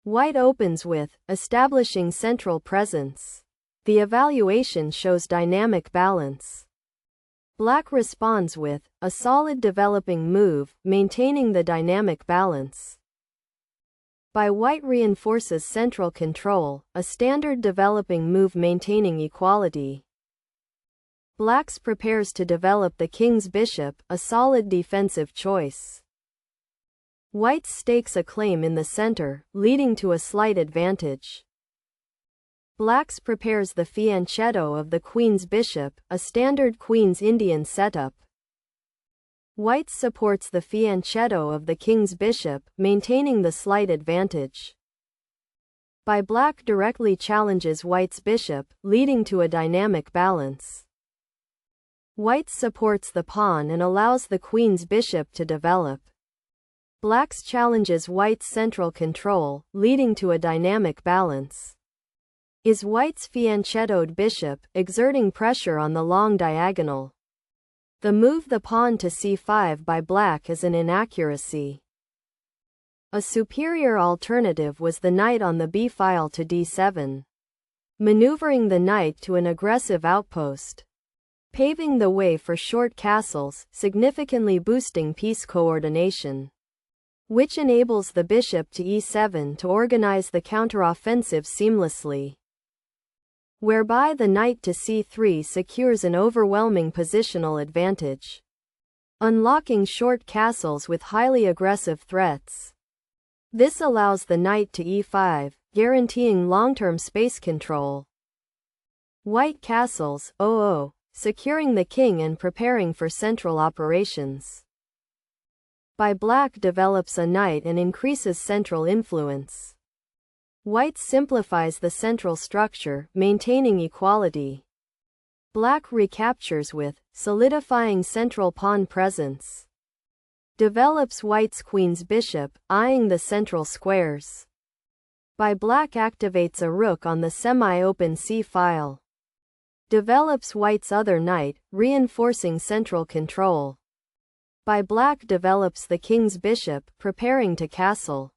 White opens with, establishing central presence. The evaluation shows dynamic balance. Black responds with, a solid developing move, maintaining the dynamic balance. By White reinforces central control, a standard developing move maintaining equality. Black's prepares to develop the king's bishop, a solid defensive choice. White's stakes a claim in the center, leading to a slight advantage. Black's prepares the fianchetto of the queen's bishop, a standard Queen's Indian setup. White's supports the fianchetto of the king's bishop, maintaining the slight advantage. By Black directly challenges White's bishop, leading to a dynamic balance. White supports the pawn and allows the queen's bishop to develop. Black's challenges White's central control, leading to a dynamic balance. Is White's fianchettoed bishop, exerting pressure on the long diagonal. The move the pawn to c5 by Black is an inaccuracy. A superior alternative was the knight on the b file to d7. Maneuvering the knight to an aggressive outpost. Paving the way for short castles, significantly boosting piece coordination. Which enables the bishop to e7 to organize the counteroffensive seamlessly. Whereby the knight to c3 secures an overwhelming positional advantage. Unlocking short castles with highly aggressive threats. This allows the knight to e5, guaranteeing long-term space control. White castles, 0-0, securing the king and preparing for central operations. By Black develops a knight and increases central influence. White simplifies the central structure, maintaining equality. Black recaptures with, solidifying central pawn presence. Develops White's queen's bishop, eyeing the central squares. By Black activates a rook on the semi-open c-file. Develops White's other knight, reinforcing central control. By Black develops the king's bishop, preparing to castle.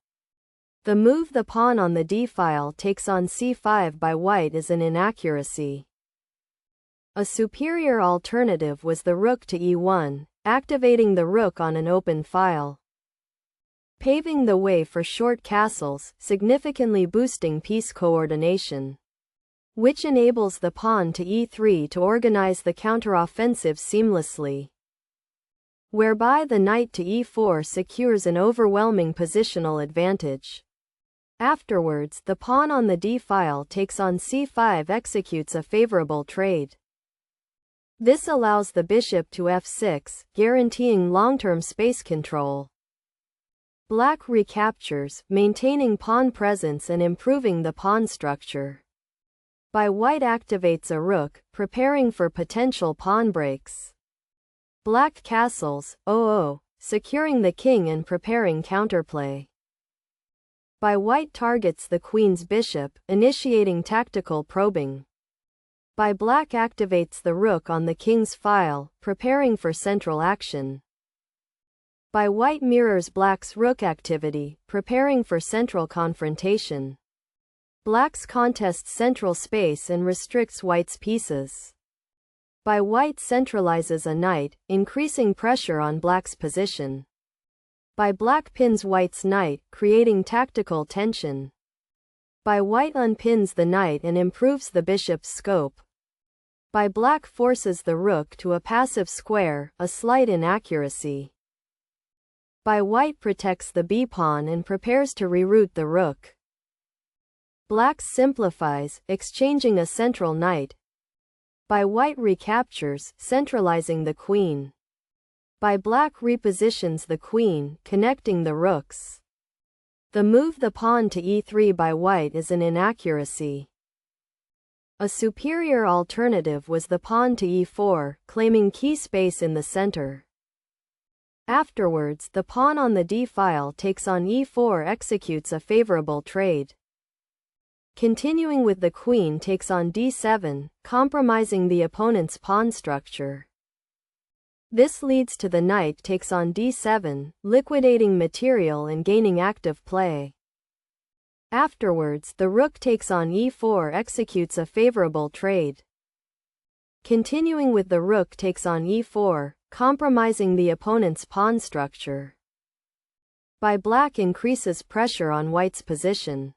The move the pawn on the d-file takes on c5 by White is an inaccuracy. A superior alternative was the rook to e1, activating the rook on an open file. Paving the way for short castles, significantly boosting piece coordination. Which enables the pawn to e3 to organize the counteroffensive seamlessly. Whereby the knight to e4 secures an overwhelming positional advantage. Afterwards, the pawn on the d-file takes on c5 executes a favorable trade. This allows the bishop to f6, guaranteeing long-term space control. Black recaptures, maintaining pawn presence and improving the pawn structure. By White activates a rook, preparing for potential pawn breaks. Black castles, 0-0, securing the king and preparing counterplay. By White targets the queen's bishop, initiating tactical probing. By Black activates the rook on the king's file, preparing for central action. By White mirrors Black's rook activity, preparing for central confrontation. Black's contests central space and restricts White's pieces. By White centralizes a knight, increasing pressure on Black's position. By Black pins White's knight, creating tactical tension. By White unpins the knight and improves the bishop's scope. By Black forces the rook to a passive square, a slight inaccuracy. By White protects the b-pawn and prepares to reroute the rook. Black simplifies, exchanging a central knight. By White recaptures, centralizing the queen. By Black repositions the queen, connecting the rooks. The move the pawn to e3 by White is an inaccuracy. A superior alternative was the pawn to e4, claiming key space in the center. Afterwards, the pawn on the d-file takes on e4 executes a favorable trade. Continuing with the queen takes on d7, compromising the opponent's pawn structure. This leads to the knight takes on d7, liquidating material and gaining active play. Afterwards, the rook takes on e4, executes a favorable trade. Continuing with the rook takes on e4, compromising the opponent's pawn structure. Black increases pressure on white's position.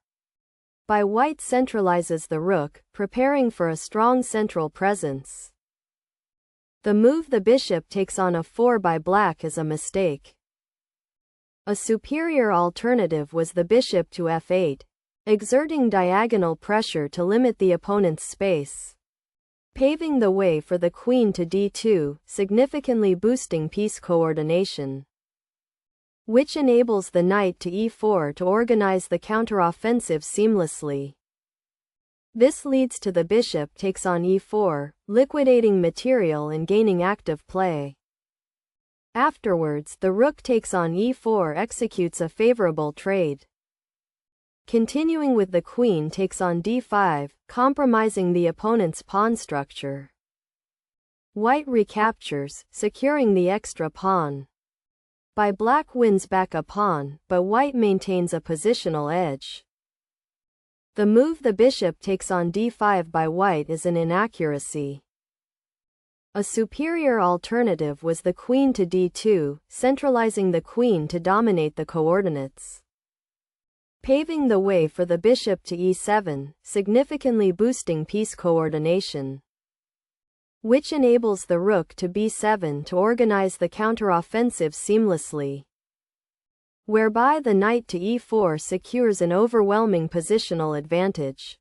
White centralizes the rook, preparing for a strong central presence. The move the bishop takes on a4 by black is a mistake. A superior alternative was the bishop to f8, exerting diagonal pressure to limit the opponent's space, paving the way for the queen to d2, significantly boosting piece coordination, which enables the knight to e4 to organize the counteroffensive seamlessly. This leads to the bishop takes on e4, liquidating material and gaining active play. Afterwards, the rook takes on e4, executes a favorable trade. Continuing with the queen takes on d5, compromising the opponent's pawn structure. White recaptures, securing the extra pawn. Black wins back a pawn, but white maintains a positional edge. The move the bishop takes on d5 by white is an inaccuracy. A superior alternative was the queen to d2, centralizing the queen to dominate the coordinates, paving the way for the bishop to e7, significantly boosting piece coordination, which enables the rook to b7 to organize the counteroffensive seamlessly, whereby the knight to e4 secures an overwhelming positional advantage.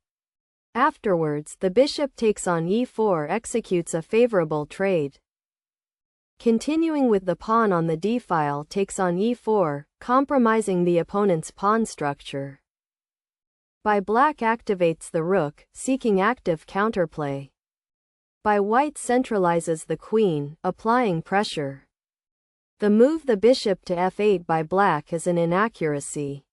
Afterwards, the bishop takes on e4, executes a favorable trade. Continuing with the pawn on the d-file takes on e4, compromising the opponent's pawn structure. Black activates the rook, seeking active counterplay. White centralizes the queen, applying pressure. The move the bishop to f8 by black is an inaccuracy.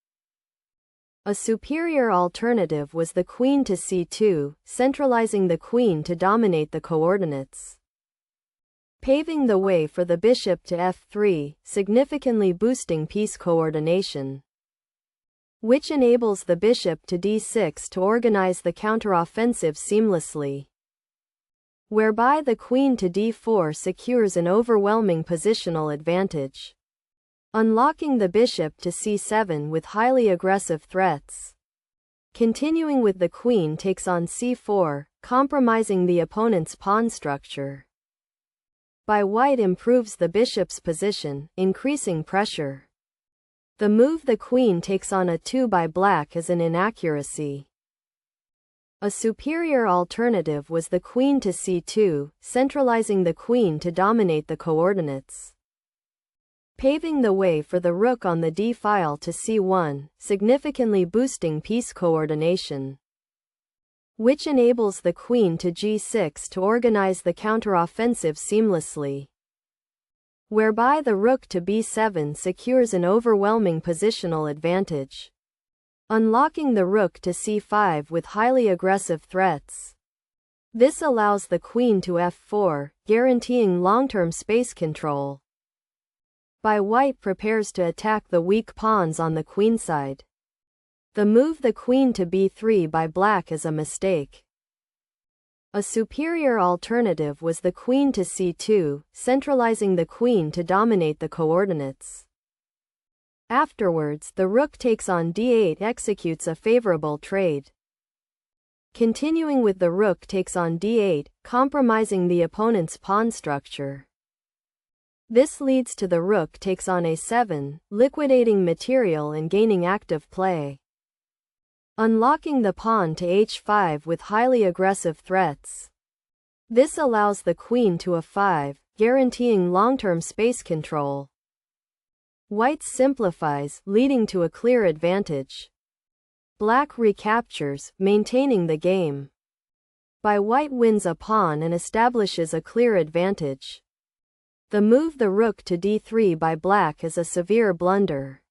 A superior alternative was the queen to c2, centralizing the queen to dominate the coordinates, paving the way for the bishop to f3, significantly boosting piece coordination, which enables the bishop to d6 to organize the counteroffensive seamlessly, whereby the queen to d4 secures an overwhelming positional advantage, unlocking the bishop to c7 with highly aggressive threats. Continuing with the queen takes on c4, compromising the opponent's pawn structure. White improves the bishop's position, increasing pressure. The move the queen takes on a2 by black is an inaccuracy. A superior alternative was the queen to c2, centralizing the queen to dominate the coordinates, paving the way for the rook on the d-file to c1, significantly boosting piece coordination, which enables the queen to g6 to organize the counteroffensive seamlessly, whereby the rook to b7 secures an overwhelming positional advantage, unlocking the rook to c5 with highly aggressive threats. This allows the queen to f4, guaranteeing long-term space control. White prepares to attack the weak pawns on the queenside. The move the queen to b3 by black is a mistake. A superior alternative was the queen to c2, centralizing the queen to dominate the coordinates. Afterwards, the rook takes on d8, executes a favorable trade. Continuing with the rook takes on d8, compromising the opponent's pawn structure. This leads to the rook takes on a7, liquidating material and gaining active play, unlocking the pawn to h5 with highly aggressive threats. This allows the queen to a5, guaranteeing long-term space control. White simplifies, leading to a clear advantage. Black recaptures, maintaining the game. White wins a pawn and establishes a clear advantage. The move the rook to d3 by black is a severe blunder.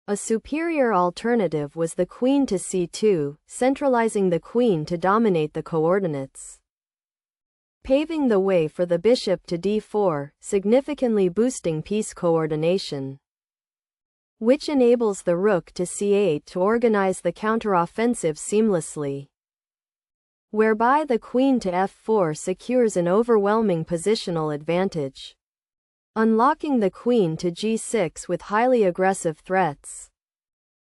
A superior alternative was the queen to c2, centralizing the queen to dominate the coordinates, paving the way for the bishop to d4, significantly boosting piece coordination. which enables the rook to c8 to organize the counteroffensive seamlessly, whereby the queen to f4 secures an overwhelming positional advantage, unlocking the queen to g6 with highly aggressive threats.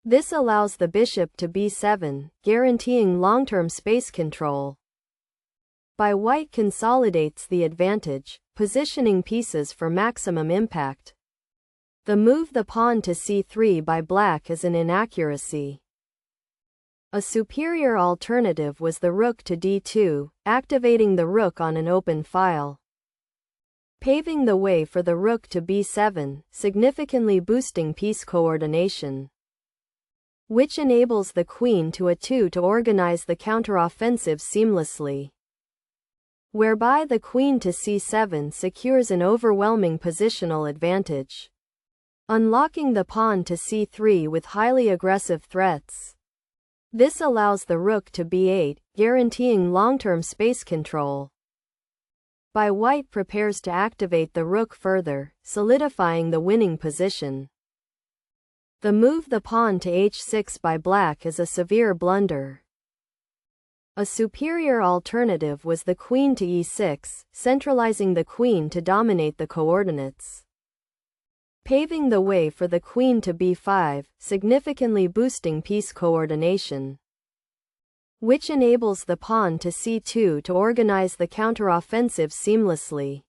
This allows the bishop to b7, guaranteeing long-term space control. White consolidates the advantage, positioning pieces for maximum impact. The move the pawn to c3 by black is an inaccuracy. A superior alternative was the rook to d2, activating the rook on an open file, paving the way for the rook to b7, significantly boosting piece coordination, which enables the queen to a2 to organize the counteroffensive seamlessly, whereby the queen to c7 secures an overwhelming positional advantage, unlocking the pawn to c3 with highly aggressive threats. This allows the rook to b8, guaranteeing long-term space control. White prepares to activate the rook further, solidifying the winning position. The move the pawn to h6 by black is a severe blunder. A superior alternative was the queen to e6, centralizing the queen to dominate the coordinates, paving the way for the queen to b5, significantly boosting piece coordination, which enables the pawn to c2 to organize the counteroffensive seamlessly,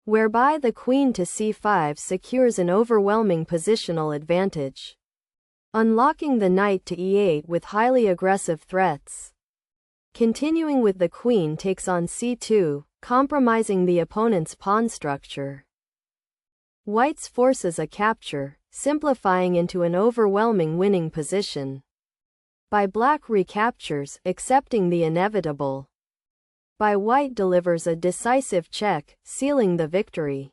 whereby the queen to c5 secures an overwhelming positional advantage, unlocking the knight to e8 with highly aggressive threats. Continuing with the queen takes on c2, compromising the opponent's pawn structure. White's forces a capture, simplifying into an overwhelming winning position. Black recaptures, accepting the inevitable. White delivers a decisive check, sealing the victory.